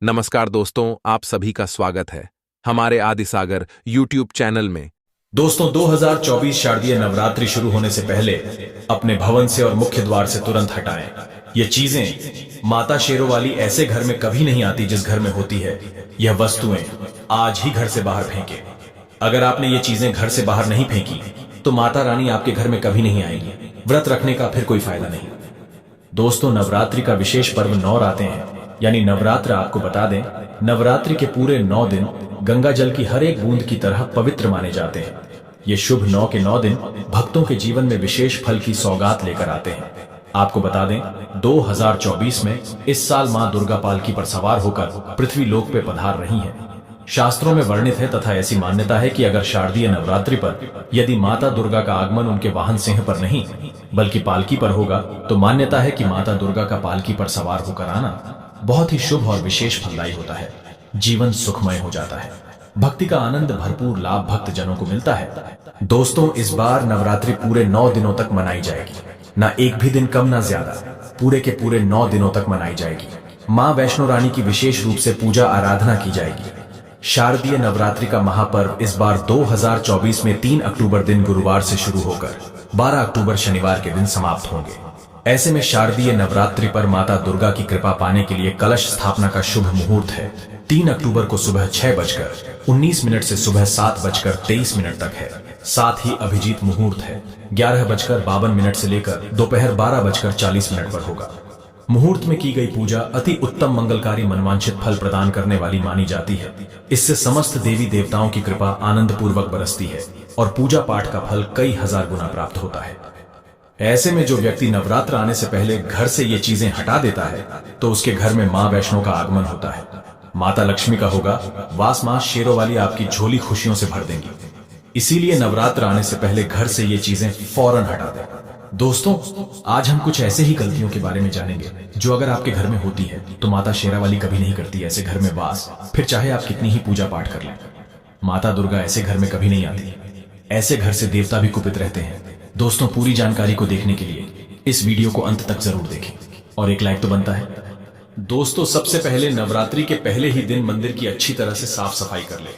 नमस्कार दोस्तों, आप सभी का स्वागत है हमारे आदिसागर यूट्यूब चैनल में। दोस्तों 2024 शारदीय नवरात्रि शुरू होने से पहले अपने भवन से और मुख्य द्वार से तुरंत हटाएं। ये चीजें माता शेरों वाली ऐसे घर में कभी नहीं आती जिस घर में होती है। यह वस्तुएं आज ही घर से बाहर फेंकें। अगर आपने ये चीजें घर से बाहर नहीं फेंकी तो माता रानी आपके घर में कभी नहीं आएंगी। व्रत रखने का फिर कोई फायदा नहीं। दोस्तों नवरात्रि का विशेष पर्व नवरात्रे हैं, यानी नवरात्र। आपको बता दें, नवरात्रि के पूरे 9 दिन गंगा जल की हर एक बूंद की तरह पवित्र माने जाते हैं। ये शुभ 9 के 9 दिन भक्तों के जीवन में विशेष फल की सौगात लेकर आते हैं। आपको बता दें, 2024 में इस साल मां दुर्गा पालकी पर सवार होकर पृथ्वी लोक पे पधार रही हैं। शास्त्रों में वर्णित है तथा ऐसी मान्यता है कि अगर शारदीय नवरात्रि पर यदि माता दुर्गा का आगमन उनके वाहन सिंह पर नहीं बल्कि पालकी पर होगा तो मान्यता है कि माता दुर्गा का पालकी पर सवार होकर आना बहुत ही शुभ और विशेष फलदायी होता है। जीवन सुखमय हो जाता है। भक्ति का आनंद भरपूर लाभ भक्त जनों को मिलता है। दोस्तों इस बार नवरात्रि पूरे 9 दिनों तक मनाई जाएगी, ना एक भी दिन कम ना ज्यादा। पूरे के पूरे 9 दिनों तक मनाई जाएगी। मां वैष्णो रानी की विशेष रूप से पूजा आराधना की जाएगी। शारदीय नवरात्रि का महापर्व इस बार 2024 में 3 अक्टूबर दिन गुरुवार से शुरू होकर 12 अक्टूबर शनिवार के दिन समाप्त होंगे। ऐसे में शारदीय नवरात्रि पर माता दुर्गा की कृपा पाने के लिए कलश स्थापना का शुभ मुहूर्त है 3 अक्टूबर को सुबह 6:19 से सुबह 7:23 तक है। साथ ही अभिजीत मुहूर्त है 11:52 से लेकर दोपहर 12:40 पर होगा। मुहूर्त में की गई पूजा अति उत्तम मंगलकारी मनवांछित फल प्रदान करने वाली मानी जाती है। इससे समस्त देवी देवताओं की कृपा आनंद पूर्वक बरसती है और पूजा पाठ का फल कई हजार गुना प्राप्त होता है। ऐसे में जो व्यक्ति नवरात्र आने से पहले घर से ये चीजें हटा देता है तो उसके घर में मां वैष्णो का आगमन होता है। माता लक्ष्मी का होगा वास। मां शेरों वाली आपकी झोली खुशियों से भर देंगी। इसीलिए नवरात्र आने से पहले घर से ये चीजें फौरन हटा दें। दोस्तों आज हम कुछ ऐसे ही गलतियों के बारे में जानेंगे जो अगर आपके घर में होती है तो माता शेरा वाली कभी नहीं करती ऐसे घर में वास। फिर चाहे आप कितनी ही पूजा पाठ कर लें, माता दुर्गा ऐसे घर में कभी नहीं आती। ऐसे घर से देवता भी कुपित रहते हैं। दोस्तों पूरी जानकारी को देखने के लिए इस वीडियो को अंत तक जरूर देखें और एक लाइक तो बनता है। दोस्तों सबसे पहले नवरात्रि के पहले ही दिन मंदिर की अच्छी तरह से साफ सफाई कर ले।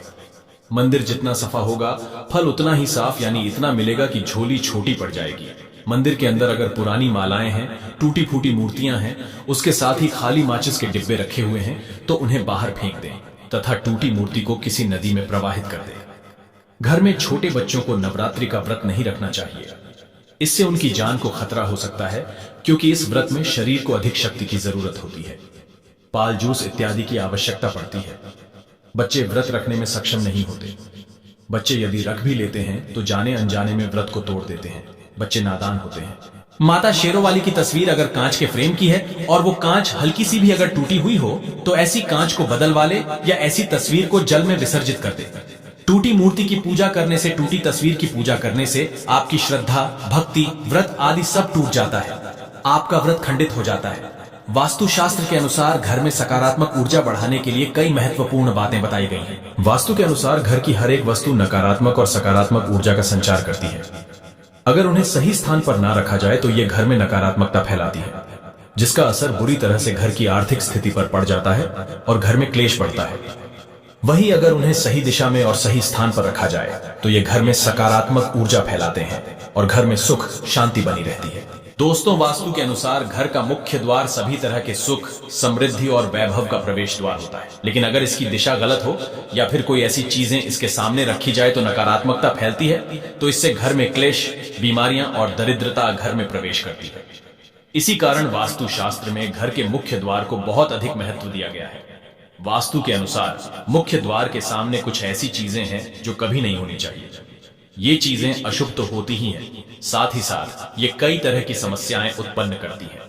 मंदिर जितना सफा होगा फल उतना ही साफ, यानी इतना मिलेगा कि झोली छोटी पड़ जाएगी। मंदिर के अंदर अगर पुरानी मालाएं हैं, टूटी फूटी मूर्तियां हैं, उसके साथ ही खाली माचिस के डिब्बे रखे हुए हैं तो उन्हें बाहर फेंक दें तथा टूटी मूर्ति को किसी नदी में प्रवाहित कर दें। घर में छोटे बच्चों को नवरात्रि का व्रत नहीं रखना चाहिए। इससे उनकी जान को खतरा हो सकता है, क्योंकि इस व्रत में शरीर को अधिक शक्ति की जरूरत होती है। पाल जूस इत्यादि की आवश्यकता पड़ती है। बच्चे व्रत रखने में सक्षम नहीं होते। बच्चे यदि रख भी लेते हैं तो जाने अनजाने में व्रत को तोड़ देते हैं। बच्चे नादान होते हैं। माता शेरों वाली की तस्वीर अगर कांच के फ्रेम की है और वो कांच हल्की सी भी अगर टूटी हुई हो तो ऐसी कांच को बदलवा ले या ऐसी तस्वीर को जल में विसर्जित कर दे। टूटी मूर्ति की पूजा करने से, टूटी तस्वीर की पूजा करने से आपकी श्रद्धा, भक्ति, व्रत आदि सब टूट जाता है। आपका व्रत खंडित हो जाता है। वास्तुशास्त्र के अनुसार घर में सकारात्मक ऊर्जा बढ़ाने के लिए कई महत्वपूर्ण बातें बताई गई हैं। वास्तु के अनुसार घर की हर एक वस्तु नकारात्मक और सकारात्मक ऊर्जा का संचार करती है। अगर उन्हें सही स्थान पर ना रखा जाए तो ये घर में नकारात्मकता फैलाती है, जिसका असर बुरी तरह से घर की आर्थिक स्थिति पर पड़ जाता है और घर में क्लेश बढ़ता है। वहीं अगर उन्हें सही दिशा में और सही स्थान पर रखा जाए तो ये घर में सकारात्मक ऊर्जा फैलाते हैं और घर में सुख शांति बनी रहती है। दोस्तों वास्तु के अनुसार घर का मुख्य द्वार सभी तरह के सुख, समृद्धि और वैभव का प्रवेश द्वार होता है। लेकिन अगर इसकी दिशा गलत हो या फिर कोई ऐसी चीजें इसके सामने रखी जाए तो नकारात्मकता फैलती है, तो इससे घर में क्लेश, बीमारियां और दरिद्रता घर में प्रवेश करती है। इसी कारण वास्तु शास्त्र में घर के मुख्य द्वार को बहुत अधिक महत्व दिया गया है। वास्तु के अनुसार मुख्य द्वार के सामने कुछ ऐसी चीजें हैं जो कभी नहीं होनी चाहिए। ये चीजें अशुभ तो होती ही हैं, साथ ही साथ ये कई तरह की समस्याएं उत्पन्न करती हैं।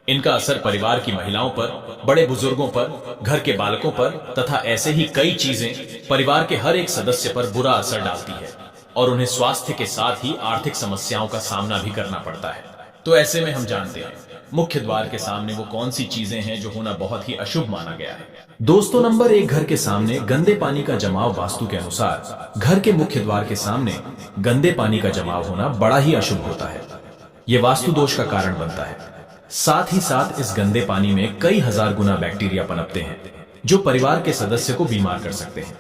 इनका असर परिवार की महिलाओं पर, बड़े बुजुर्गों पर, घर के बालकों पर तथा ऐसे ही कई चीजें परिवार के हर एक सदस्य पर बुरा असर डालती है और उन्हें स्वास्थ्य के साथ ही आर्थिक समस्याओं का सामना भी करना पड़ता है। तो ऐसे में हम जानते हैं मुख्य द्वार के सामने वो कौन सी चीजें हैं जो होना बहुत ही अशुभ माना गया है। दोस्तों नंबर 1, घर के सामने गंदे पानी का जमाव। वास्तु के अनुसार घर के मुख्य द्वार के सामने गंदे पानी का जमाव होना बड़ा ही अशुभ होता है। ये वास्तु दोष का कारण बनता है। साथ ही साथ इस गंदे पानी में कई हजार गुना बैक्टीरिया पनपते हैं। जो परिवार के सदस्य को बीमार कर सकते हैं।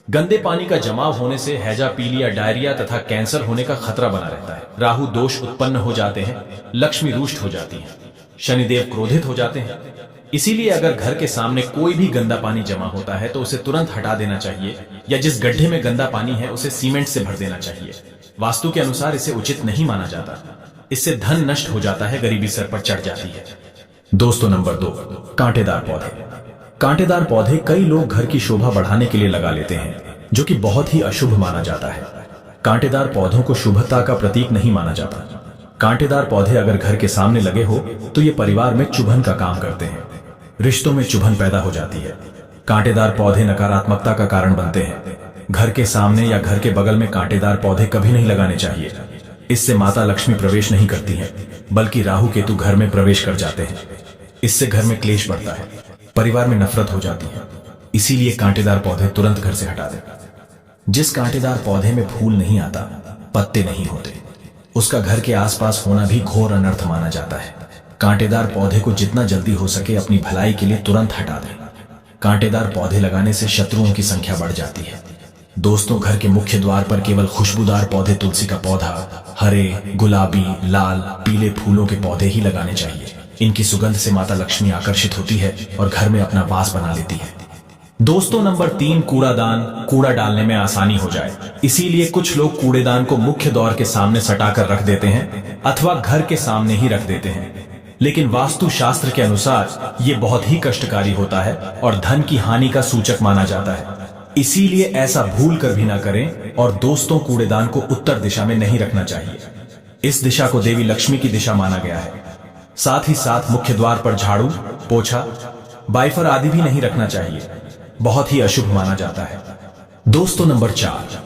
गंदे पानी का जमाव होने से हैजा, पीलिया, डायरिया तथा कैंसर होने का खतरा बना रहता है। राहु दोष उत्पन्न हो जाते हैं, लक्ष्मी रुष्ट हो जाती है, शनिदेव क्रोधित हो जाते हैं। इसीलिए अगर घर के सामने कोई भी गंदा पानी जमा होता है तो उसे तुरंत हटा देना चाहिए, या जिस गड्ढे में गंदा पानी है उसे सीमेंट से भर देना चाहिए। वास्तु के अनुसार इसे उचित नहीं माना जाता। इससे धन नष्ट हो जाता है, गरीबी सर पर चढ़ जाती है। दोस्तों, नंबर 2, कांटेदार पौधे। कांटेदार पौधे कई लोग घर की शोभा बढ़ाने के लिए लगा लेते हैं, जो कि बहुत ही अशुभ माना जाता है। कांटेदार पौधों को शुभता का प्रतीक नहीं माना जाता। कांटेदार पौधे अगर घर के सामने लगे हो तो ये परिवार में चुभन का काम करते हैं, रिश्तों में चुभन पैदा हो जाती है। कांटेदार पौधे नकारात्मकता का कारण बनते हैं। घर के सामने या घर के बगल में कांटेदार पौधे कभी नहीं लगाने चाहिए। इससे माता लक्ष्मी प्रवेश नहीं करती है, बल्कि राहु केतु घर में प्रवेश कर जाते हैं। इससे घर में क्लेश बढ़ता है, परिवार में नफरत हो जाती है। इसीलिए कांटेदार पौधे तुरंत घर से हटा दें। जिस कांटेदार पौधे में फूल नहीं आता, पत्ते नहीं होते, उसका घर के आसपास होना भी घोर अनर्थ माना जाता है। कांटेदार पौधे को जितना जल्दी हो सके अपनी भलाई के लिए तुरंत हटा दें। कांटेदार पौधे लगाने से शत्रुओं की संख्या बढ़ जाती है। दोस्तों, घर के मुख्य द्वार पर केवल खुशबूदार पौधे, तुलसी का पौधा, हरे, गुलाबी, लाल, पीले फूलों के पौधे ही लगाने चाहिए। इनकी सुगंध से माता लक्ष्मी आकर्षित होती है और घर में अपना वास बना लेती है। दोस्तों, नंबर 3, कूड़ादान। कूड़ा डालने में आसानी हो जाए, इसीलिए कुछ लोग कूड़ेदान को मुख्य द्वार के सामने सटाकर रख देते हैं अथवा घर के सामने ही रख देते हैं। लेकिन वास्तु शास्त्र के अनुसार ये बहुत ही कष्टकारी होता है और धन की हानि का सूचक माना जाता है। इसीलिए ऐसा भूल कर भी ना करें। और दोस्तों, कूड़ेदान को उत्तर दिशा में नहीं रखना चाहिए। इस दिशा को देवी लक्ष्मी की दिशा माना गया है। साथ ही साथ मुख्य द्वार पर झाड़ू, पोछा, बाइफर आदि भी नहीं रखना चाहिए, बहुत ही अशुभ माना जाता है। दोस्तों, नंबर 4,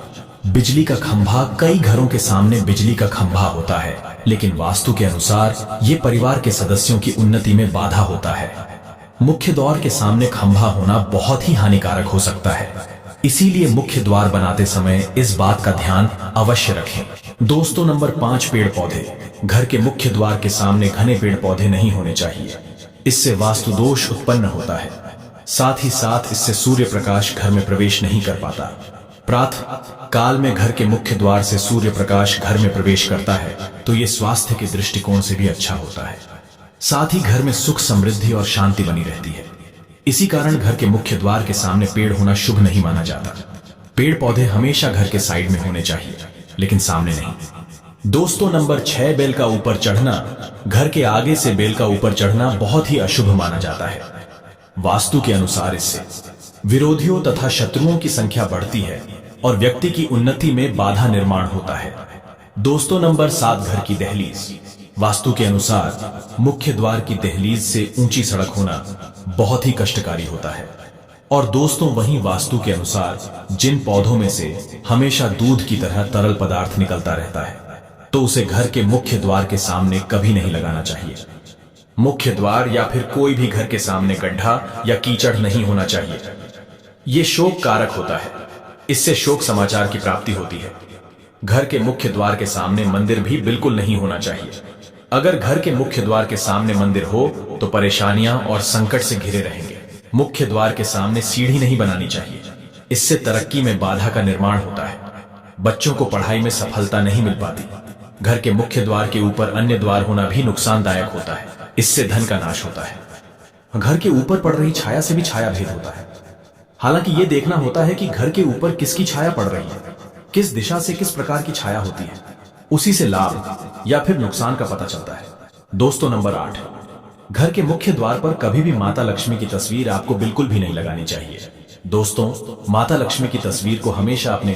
बिजली का खंभा। कई घरों के सामने बिजली का खंभा होता है, लेकिन वास्तु के अनुसार ये परिवार के सदस्यों की उन्नति में बाधा होता है। मुख्य द्वार के सामने खंभा होना बहुत ही हानिकारक हो सकता है। इसीलिए मुख्य द्वार बनाते समय इस बात का ध्यान अवश्य रखें। दोस्तों, नंबर 5, पेड़ पौधे। घर के मुख्य द्वार के सामने घने पेड़ पौधे नहीं होने चाहिए। इससे वास्तु दोष उत्पन्न होता है। साथ ही साथ इससे सूर्य प्रकाश घर में प्रवेश नहीं कर पाता। प्रातः काल में घर के मुख्य द्वार से सूर्य प्रकाश घर में प्रवेश करता है तो ये स्वास्थ्य के दृष्टिकोण से भी अच्छा होता है। साथ ही घर में सुख, समृद्धि और शांति बनी रहती है। इसी कारण घर के मुख्य द्वार के सामने पेड़ होना शुभ नहीं माना जाता। पेड़ पौधे हमेशा घर के साइड में होने चाहिए, लेकिन सामने नहीं। दोस्तों, नंबर 6, बेल का ऊपर चढ़ना। घर के आगे से बेल का ऊपर चढ़ना बहुत ही अशुभ माना जाता है। वास्तु के अनुसार इससे विरोधियों तथा शत्रुओं की संख्या बढ़ती है और व्यक्ति की उन्नति में बाधा निर्माण होता है। दोस्तों, नंबर 7, घर की दहलीज। वास्तु के अनुसार मुख्य द्वार की दहलीज से ऊंची सड़क होना बहुत ही कष्टकारी होता है। और दोस्तों, वहीं वास्तु के अनुसार जिन पौधों में से हमेशा दूध की तरह तरल पदार्थ निकलता रहता है तो उसे घर के मुख्य द्वार के सामने कभी नहीं लगाना चाहिए। मुख्य द्वार या फिर कोई भी घर के सामने गड्ढा या कीचड़ नहीं होना चाहिए। ये शोक कारक होता है, इससे शोक समाचार की प्राप्ति होती है। घर के मुख्य द्वार के सामने मंदिर भी बिल्कुल नहीं होना चाहिए। अगर घर के मुख्य द्वार के सामने मंदिर हो तो परेशानियां और संकट से घिरे रहेंगे। मुख्य द्वार के सामने सीढ़ी नहीं बनानी चाहिए, इससे तरक्की में बाधा का निर्माण होता है। बच्चों को पढ़ाई में सफलता नहीं मिल पाती। घर के मुख्य द्वार के ऊपर अन्य द्वार होना भी नुकसानदायक होता है, इससे धन का नाश होता है। घर के ऊपर पड़ रही छाया से भी छाया भेद होता है। हालांकि ये देखना होता है कि घर के ऊपर किसकी छाया पड़ रही है, किस दिशा से किस प्रकार की छाया होती है, उसी से लाभ या फिर नुकसान का पता चलता है। दोस्तों, नंबर 8, घर के मुख्य द्वार पर कभी भी माता लक्ष्मी की तस्वीर आपको बिल्कुल भी नहीं लगानी चाहिए। दोस्तों, माता लक्ष्मी की तस्वीर को हमेशा अपने